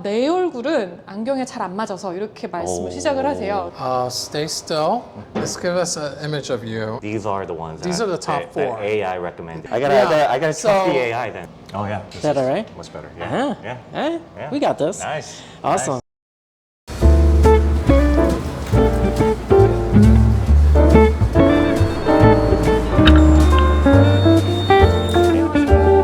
내 얼굴은 안경에 잘 안 맞아서 이렇게 말씀을 시작을 하세요. Stay still. Let's give us an image of you. These are the ones. These are the top four. that AI recommended. Yeah. I gotta So- trust the AI then. Oh yeah, this That is all right? Much better. Yeah. Yeah. Yeah. Yeah. We got this. Nice. Awesome.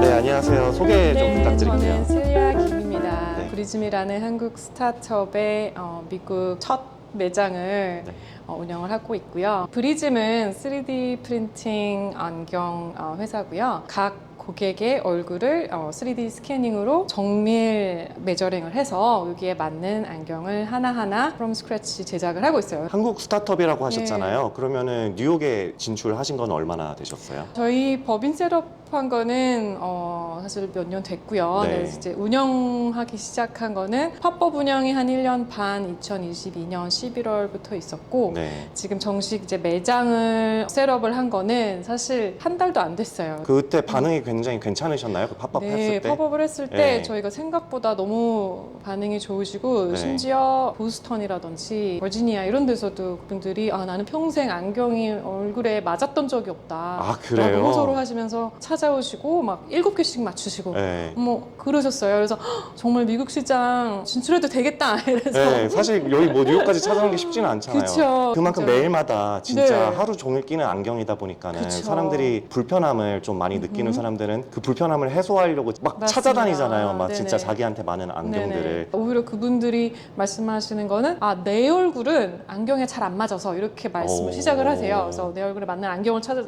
네, 안녕하세요. 소개 좀 부탁드릴게요. 저는 실리아 김입니다. 네. 브리즘이라는 한국 스타트업의 미국 첫 매장을 운영을 하고 있고요. 브리즘은 3D 프린팅 안경 회사고요. 각 고객의 얼굴을 3D 스캐닝으로 정밀 메저링을 해서 여기에 맞는 안경을 하나하나 from scratch 제작을 하고 있어요. 한국 스타트업이라고 하셨잖아요. 네. 그러면은 뉴욕에 진출하신 건 얼마나 되셨어요? 저희 법인 셋업한 거는 사실 몇 년 됐고요. 네. 네, 이제 운영하기 시작한 거는 팝업 운영이 한 1년 반 2022년 11월부터 있었고 네. 지금 정식 이제 매장을 셋업을 한 거는 사실 한 달도 안 됐어요. 그때 반응이 굉장히 괜찮으셨나요? 그 팝업 네, 했을 때? 팝업을 했을 때 네. 저희가 생각보다 너무 반응이 좋으시고 네. 심지어 보스턴이라든지 버지니아 이런 데서도 분들이 나는 평생 안경이 얼굴에 맞았던 적이 없다. 아, 그래요? 라고 호소를 하시면서 찾아오시고 막 7개씩 맞추시고 네. 뭐 그러셨어요. 그래서 정말 미국 시장 진출해도 되겠다. 이래서 네, 사실 여기 뭐 뉴욕까지 찾아오는 게 쉽지는 않잖아요. 그쵸, 그만큼 진짜. 매일마다 진짜 네. 하루 종일 끼는 안경이다 보니까는 그쵸. 사람들이 불편함을 좀 많이 느끼는 사람들은 그 불편함을 해소하려고 막 맞습니다. 찾아다니잖아요. 막 네네. 진짜 자기한테 맞는 안경들을. 네네. 오히려 그분들이 말씀하시는 거는 내 얼굴은 안경에 잘 안 맞아서 이렇게 말씀을 오. 시작을 하세요. 그래서 내 얼굴에 맞는 안경을 찾아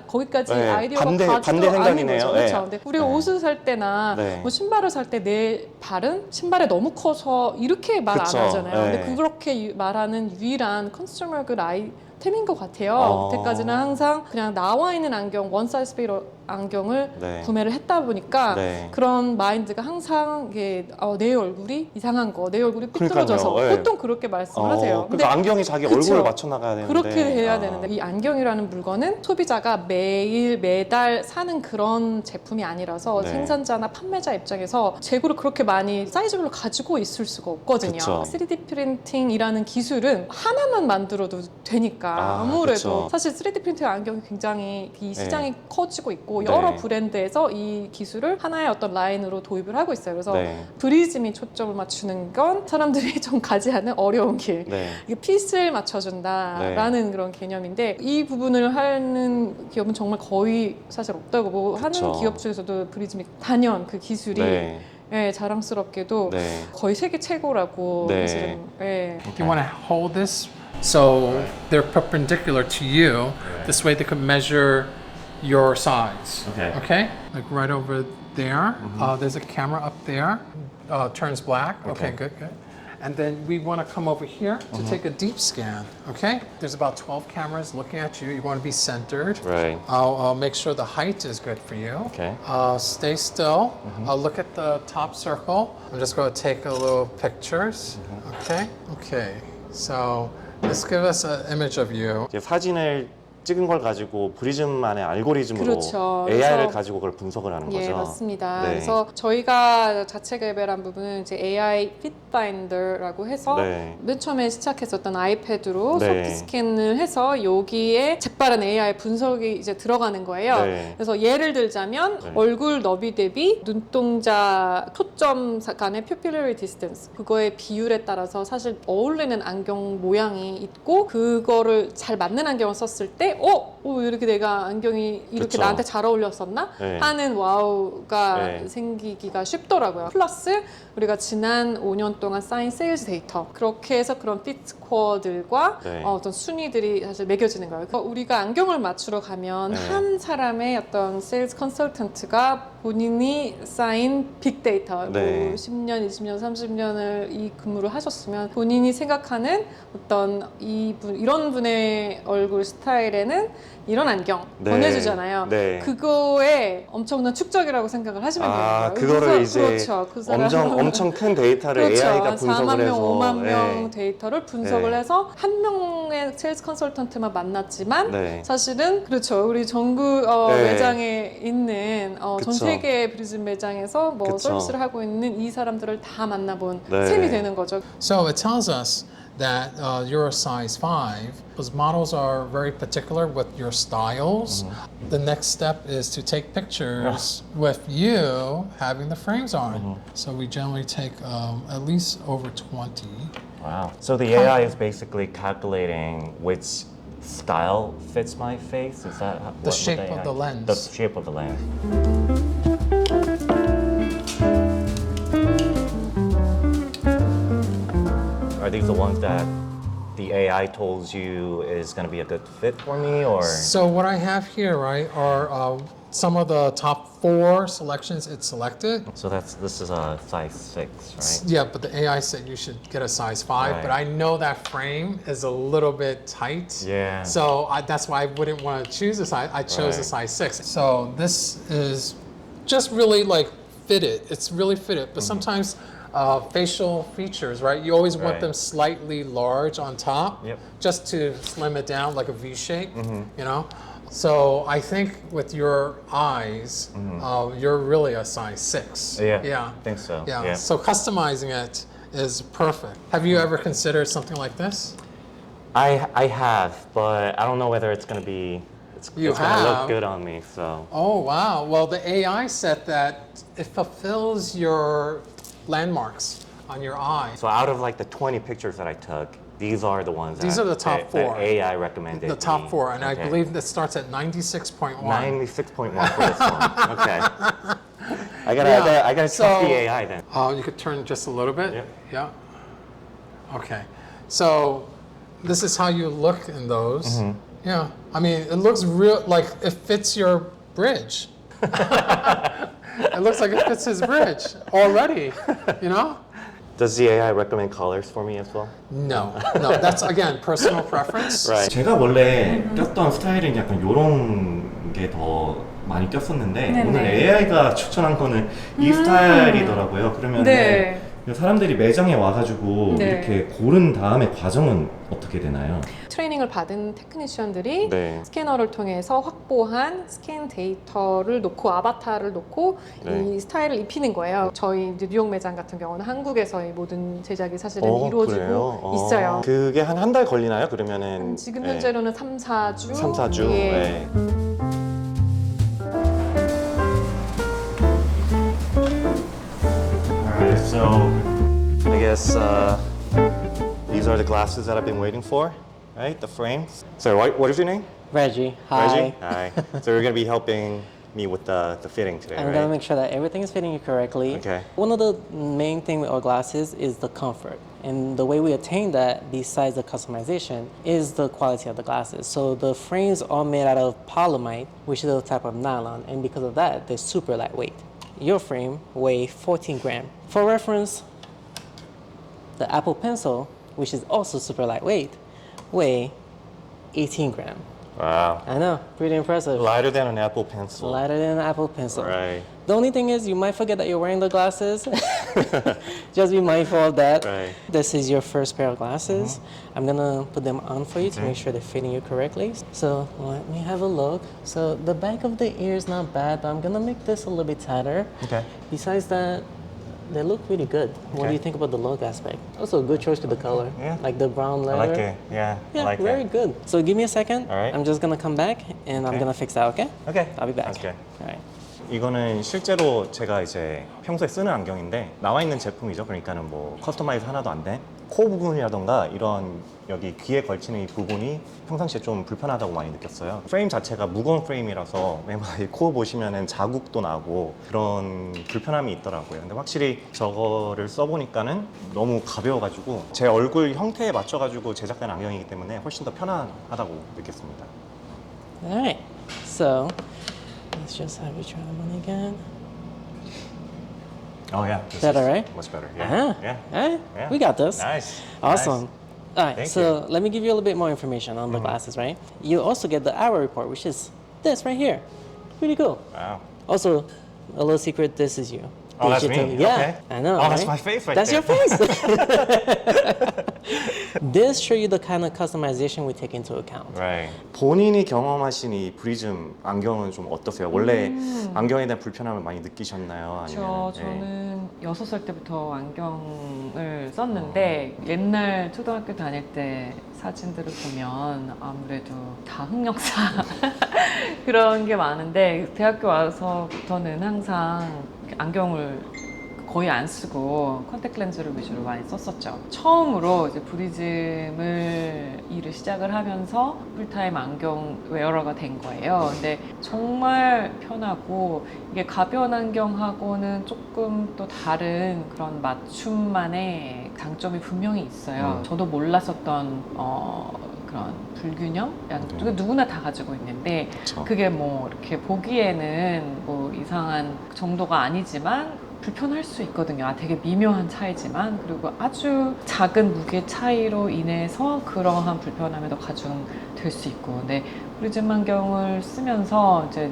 거기까지 네, 아이디어가 반대 가지도 않은 생각이네요. 거죠. 네. 그렇죠. 근데 우리가 네. 옷을 살 때나 네. 뭐 신발을 살 때 내 발은 신발에 너무 커서 이렇게 말 안 그쵸. 하잖아요. 네. 근데 그렇게 말하는 유일한 컨슈머 그 아이템인 것 같아요. 그때까지는 항상 그냥 나와 있는 안경 원 사이즈 fit 안경을 네. 구매를 했다 보니까 네. 그런 마인드가 항상 이게 내 얼굴이 이상한 거, 내 얼굴이 삐뚤어져서 그러니까요. 네. 보통 그렇게 말씀하세요. 그러니까 안경이 자기 그쵸. 얼굴을 맞춰 나가야 되는데 그렇게 해야 되는데 이 안경이라는 물건은 소비자가 매일 매달 사는 그런 제품이 아니라서 네. 생산자나 판매자 입장에서 재고를 그렇게 많이 사이즈별로 가지고 있을 수가 없거든요. 그쵸. 3D 프린팅이라는 기술은 하나만 만들어도 되니까 아무래도 그쵸. 사실 3D 프린팅 안경이 굉장히 이 시장이 커지고 있고 네. 여러 브랜드에서 이 기술을 하나의 어떤 라인으로 도입을 하고 있어요. 그래서 네. 브리즘이 초점을 맞추는 건 사람들이 좀 가지 않는 어려운 길. 네. 이게 핏을 맞춰준다라는 그런 개념인데 이 부분을 하는 기업은 정말 거의 사실 없다고 보고 하는 그쵸. 기업 중에서도 브리즘이 단연 그 기술이 네. 예, 자랑스럽게도 네. 거의 세계 최고라고 네. 사실은 예. You want to hold this so they're perpendicular to you. This way they could measure your size. Okay. Okay? Like right over there. There's a camera up there. Turns black. Okay, good, good. And then we want to come over here to take a deep scan. Okay? There's about 12 cameras looking at you. You want to be centered. Right. I'll make sure the height is good for you. Okay. Stay still. I'll look at the top circle. I'm just going to take a little pictures. Okay. Okay. So let's give us an image of you. 이제 사진을 찍은 걸 가지고 브리즘만의 알고리즘으로 그렇죠. AI를 그래서- 가지고 그걸 분석을 하는 거죠. 예, 맞습니다. 네. 그래서 저희가 자체 개발한 부분은 이제 AI 핏바인더라고 해서 네. 맨 처음에 시작했었던 아이패드로 네. 소프트 스캔을 해서 여기에 재빠른 AI 분석이 이제 들어가는 거예요. 네. 그래서 예를 들자면 네. 얼굴 너비 대비 눈동자 초점 간의 pupillary distance 그거의 비율에 따라서 사실 어울리는 안경 모양이 있고 그거를 잘 맞는 안경을 썼을 때 이렇게 내가 안경이 이렇게 그쵸. 나한테 잘 어울렸었나? 네. 하는 와우가 네. 생기기가 쉽더라고요. 플러스 우리가 지난 5년 동안 쌓인 세일즈 데이터 그렇게 해서 그런 핏스코어들과 네. 어떤 순위들이 사실 매겨지는 거예요. 우리가 안경을 맞추러 가면 네. 한 사람의 어떤 세일즈 컨설턴트가 본인이 쌓인 빅데이터 네. 뭐 10년, 20년, 30년을 이 근무를 하셨으면 본인이 생각하는 어떤 이런 분의 얼굴 스타일에는 이런 안경 네. 보내주잖아요. 네. 그거에 엄청난 축적이라고 생각을 하시면 돼요. 아, 그거를 이제 그렇죠. 그 사람- 엄청 큰 데이터를 그렇죠. AI가 한 분석을 4만 명, 해서 5만 명 네. 데이터를 분석을 네. 해서 한 명의 세일즈 컨설턴트만 만났지만 네. 사실은 그렇죠. 우리 전국 네. 매장에 있는 전 그쵸. 세계 브리즘 매장에서 뭐 그쵸. 서비스를 하고 있는 이 사람들을 다 만나본 네. 셈이 되는 거죠. So it tells us that you're a size 5 because models are very particular with your styles. The next step is to take pictures with you having the frames on. So we generally take at least over 20. Wow. So the AI is basically calculating which style fits my face? Is that The what shape AI of the lens. The shape of the lens. Are these the ones that the AI told you is going to be a good fit for me, or? So what I have here, right, are some of the top 4 selections it selected. So this is a size 6, right? Yeah, but the AI said you should get a size 5, Right. but I know that frame is a little bit tight. Yeah. So that's why I wouldn't want to choose a size. I chose a Right. size 6. So this is just really like fitted. It's really fitted, but sometimes facial features, right? You always want Right. them slightly large on top, Yep. just to slim it down like a V shape, you know? So I think with your eyes, you're really a size 6. Yeah, Yeah. I think so. Yeah. Yeah. So customizing it is perfect. Have you ever considered something like this? I have, but I don't know whether it's going to be. It's You going to look have? good on me. So. Oh wow. Well, the AI said that it fulfills your landmarks on your eye. So out of like the 20 pictures that I took, these are the ones. These that, are the top that- 4. That AI recommended. The top me. 4, and I Okay. believe that starts at 96.1. 96.1 for this one. Okay. I gotta, Yeah. I gotta So- trust the AI then. You could turn just a little bit. Yep. Yeah. Okay. So this is how you look in those. Mm-hmm. Yeah. I mean, it looks real like it fits your bridge. It looks like it fits his bridge already. You know? Does the AI recommend colors for me as well? No. No. That's again personal preference. Right. 제가 원래 꼈던 스타일은 약간 요런 게 더 많이 꼈었는데 네네. 오늘 AI가 추천한 거는 이 스타일이더라고요. 그러면 네. 사람들이 매장에 와가지고 네. 이렇게 고른 다음에 과정은 어떻게 되나요? 트레이닝을 받은 테크니션들이 네. 스캐너를 통해서 확보한 스캔 데이터를 놓고 아바타를 놓고 네. 이 스타일을 입히는 거예요. 저희 이제 뉴욕 매장 같은 경우는 한국에서의 모든 제작이 사실은 그래요? 이루어지고 있어요. 그게 한 달 걸리나요? 그러면은 지금 네. 현재로는 3, 4주. 3, 4주. 예. 네. Alright, so I guess these are the glasses that I've been waiting for, right? The frames. So what is your name? Reggie, hi. Reggie? Hi. So you're gonna be helping me with the fitting today, I'm right? gonna make sure that everything is fitting you correctly. Okay. One of the main things with our glasses is the comfort. And the way we attain that, besides the customization, is the quality of the glasses. So the frames are made out of polyamide, which is a type of nylon. And because of that, they're super lightweight. Your frame weighs 14 grams. For reference, the Apple Pencil, which is also super lightweight, weigh 18 grams. Wow. I know, pretty impressive. Lighter than an Apple Pencil. Lighter than an Apple Pencil. Right. The only thing is you might forget that you're wearing the glasses. Just be mindful of that. Right. This is your first pair of glasses. I'm gonna put them on for you to make sure they're fitting you correctly. So let me have a look. So the back of the ear is not bad, but I'm gonna make this a little bit tighter. Okay. Besides that, they look really good. What do Okay. you think about the look aspect? Also a good choice with the color. Yeah. Like the brown I leather. like it. Yeah. Yeah, I like very it. good. So give me a second. All right. I'm just gonna come back and I'm Okay. gonna fix that, okay? Okay. I'll be back. Sounds good. All right. 이거는 실제로 제가 이제 평소에 쓰는 안경인데 나와 있는 제품이죠. 그러니까는 뭐 커스터마이즈 하나도 안 된 코 부분이라던가 이런 여기 귀에 걸치는 이 부분이 평상시에 좀 불편하다고 많이 느꼈어요. 프레임 자체가 무거운 프레임이라서 이 코 보시면은 자국도 나고 그런 불편함이 있더라고요. 근데 확실히 저거를 써보니까는 너무 가벼워가지고 제 얼굴 형태에 맞춰가지고 제작된 안경이기 때문에 훨씬 더 편안하다고 느꼈습니다. All right. So let's just have you try them on again. Oh yeah. This Better, is right? Much better. Uh-huh. Yeah. All right. Yeah. We got this. Nice. Awesome. All right, Thank so let me give you a little bit more information on the glasses, right? You also get the hour report, which is this right here. Pretty cool. Wow. Also, a little secret, this is you. Oh, that's me? Digitally. Yeah, Okay. I know. Oh, that's right? my face right That's there. your face. This show you the kind of customization we take into account. Right. 본인이 경험하신 이 프리즘 안경은 좀 어떠세요? 원래 안경에 대한 불편함을 많이 느끼셨나요? 아니면 저는 6살 때부터 안경을 썼는데 옛날 초등학교 다닐 때 사진들을 보면 아무래도 다 흑역사 그런 게 많은데 대학교 와서부터는 항상 안경을 거의 안 쓰고 컨택 렌즈를 위주로 많이 썼었죠. 처음으로 이제 브리즘을 일을 시작을 하면서 풀타임 안경 웨어러가 된 거예요. 근데 정말 편하고 이게 가벼운 안경하고는 조금 또 다른 그런 맞춤만의 장점이 분명히 있어요. 저도 몰랐었던 그런 불균형? 누구나 다 가지고 있는데 그쵸. 그게 뭐 이렇게 보기에는 뭐 이상한 정도가 아니지만 불편할 수 있거든요. 되게 미묘한 차이지만 그리고 아주 작은 무게 차이로 인해서 그러한 불편함에도 가중될 수 있고 근데 프리즘 안경을 쓰면서 이제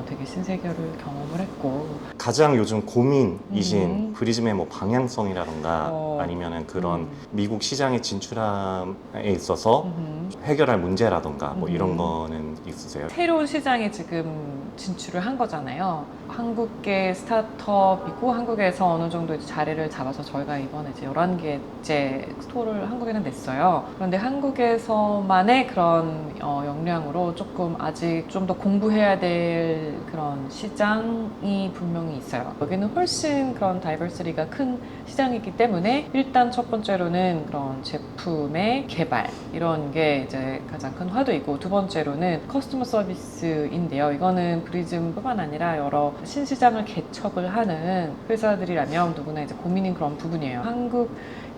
되게 신세계를 경험을 했고 가장 요즘 고민이신 프리즘의 뭐 방향성이라던가 아니면은 그런 미국 시장에 진출함에 있어서 해결할 문제라던가 뭐 이런 거는 있으세요? 새로운 시장에 지금 진출을 한 거잖아요. 한국계 스타트업이고 한국에서 어느 정도 이제 자리를 잡아서 저희가 이번에 이제 11개째 스토어를 한국에는 냈어요. 그런데 한국에서만의 그런 역량으로 조금 아직 좀 더 공부해야 될 그런 시장이 분명히 있어요. 여기는 훨씬 그런 다이버시티가 큰 시장이기 때문에 일단 첫 번째로는 그런 제품의 개발 이런 게 이제 가장 큰 화두이고 두 번째로는 커스터머 서비스인데요. 이거는 프리즘뿐만 아니라 여러 신시장을 개척을 하는 회사들이라면 누구나 이제 고민인 그런 부분이에요.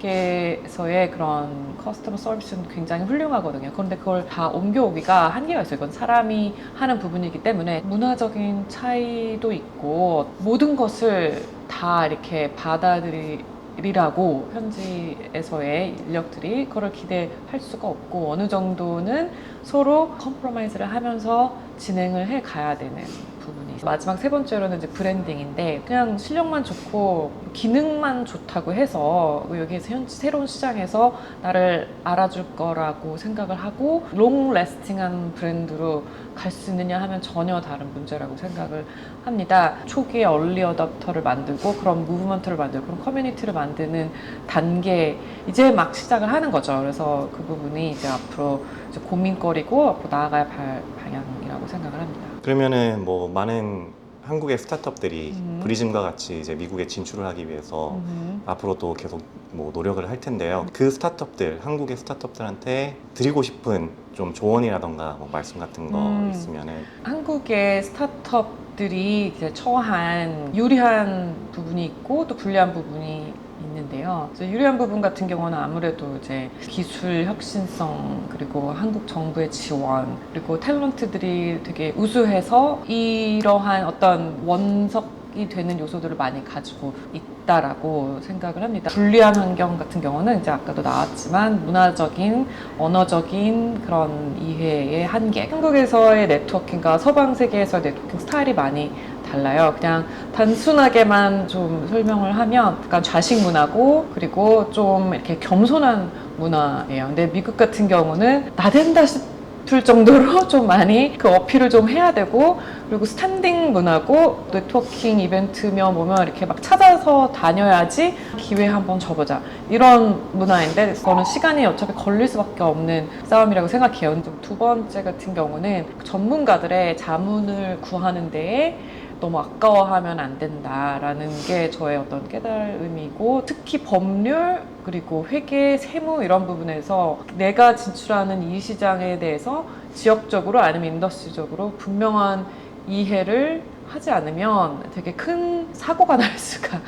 한국에서의 그런 커스터머 서비스는 굉장히 훌륭하거든요. 그런데 그걸 다 옮겨오기가 한계가 있어요. 이건 사람이 하는 부분이기 때문에 문화적인 차이도 있고 모든 것을 다 이렇게 받아들이라고 현지에서의 인력들이 그걸 기대할 수가 없고 어느 정도는 서로 컴프로마이즈를 하면서 진행을 해 가야 되는 부분이 있어요. 마지막 세 번째로는 이제 브랜딩인데 그냥 실력만 좋고 기능만 좋다고 해서 여기에서 새로운 시장에서 나를 알아줄 거라고 생각을 하고 롱 레스팅한 브랜드로 갈 수 있느냐 하면 전혀 다른 문제라고 생각을 합니다. 초기에 얼리 어답터를 만들고 그런 무브먼트를 만들고 그런 커뮤니티를 만드는 단계 이제 막 시작을 하는 거죠. 그래서 그 부분이 이제 앞으로 이제 고민거리고 앞으로 나아갈 방향이라고 생각을 합니다. 그러면은 뭐 많은 한국의 스타트업들이 브리즘과 같이 이제 미국에 진출을 하기 위해서 앞으로도 계속 뭐 노력을 할 텐데요. 그 스타트업들, 한국의 스타트업들한테 드리고 싶은 좀 조언이라던가 뭐 말씀 같은 거 있으면은 한국의 스타트업들이 이제 처한 유리한 부분이 있고 또 불리한 부분이 있는데요. 유리한 부분 같은 경우는 아무래도 이제 기술 혁신성 그리고 한국 정부의 지원 그리고 탤런트들이 되게 우수해서 이러한 어떤 원석이 되는 요소들을 많이 가지고 있다라고 생각을 합니다. 불리한 환경 같은 경우는 이제 아까도 나왔지만 문화적인, 언어적인 그런 이해의 한계. 한국에서의 네트워킹과 서방 세계에서의 네트워킹 스타일이 많이 달라요. 그냥 단순하게만 좀 설명을 하면 약간 좌식 문화고 그리고 좀 이렇게 겸손한 문화예요. 근데 미국 같은 경우는 나댄다 싶을 정도로 좀 많이 그 어필을 좀 해야 되고 그리고 스탠딩 문화고 네트워킹 이벤트면 뭐면 이렇게 막 찾아서 다녀야지 기회 한번 줘보자 이런 문화인데 그거는 시간이 어차피 걸릴 수밖에 없는 싸움이라고 생각해요. 두 번째 같은 경우는 전문가들의 자문을 구하는 데에 너무 아까워하면 안 된다라는 게 저의 어떤 깨달음이고 특히 법률 그리고 회계, 세무 이런 부분에서 내가 진출하는 이 시장에 대해서 지역적으로 아니면 인더스트리적으로 분명한 이해를 하지 않으면 되게 큰 사고가 날 수가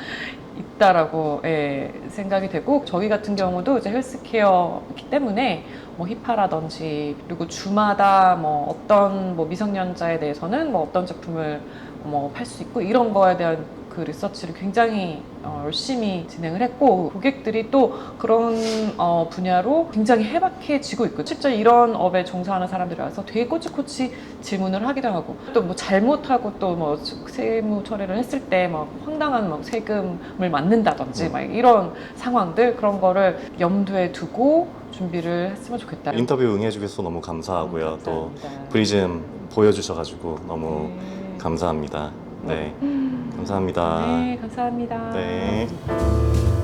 있다라고 생각이 되고 저희 같은 경우도 이제 헬스케어이기 때문에 뭐 히파라든지 그리고 주마다 뭐 어떤 뭐 미성년자에 대해서는 뭐 어떤 제품을 뭐 팔 수 있고 이런 거에 대한 그 리서치를 굉장히 열심히 진행을 했고 고객들이 또 그런 분야로 굉장히 해박해지고 있고 실제 이런 업에 종사하는 사람들이 와서 되게 꼬치꼬치 질문을 하기도 하고 또 뭐 잘못하고 또 뭐 세무 처리를 했을 때 막 황당한 막 세금을 맞는다든지 막 이런 상황들 그런 거를 염두에 두고 준비를 했으면 좋겠다. 인터뷰 응해주셔서 너무 감사하고요. 또 감사합니다. 브리즘 보여주셔가지고 너무 네. 감사합니다. 네, 감사합니다. 네, 감사합니다. 네.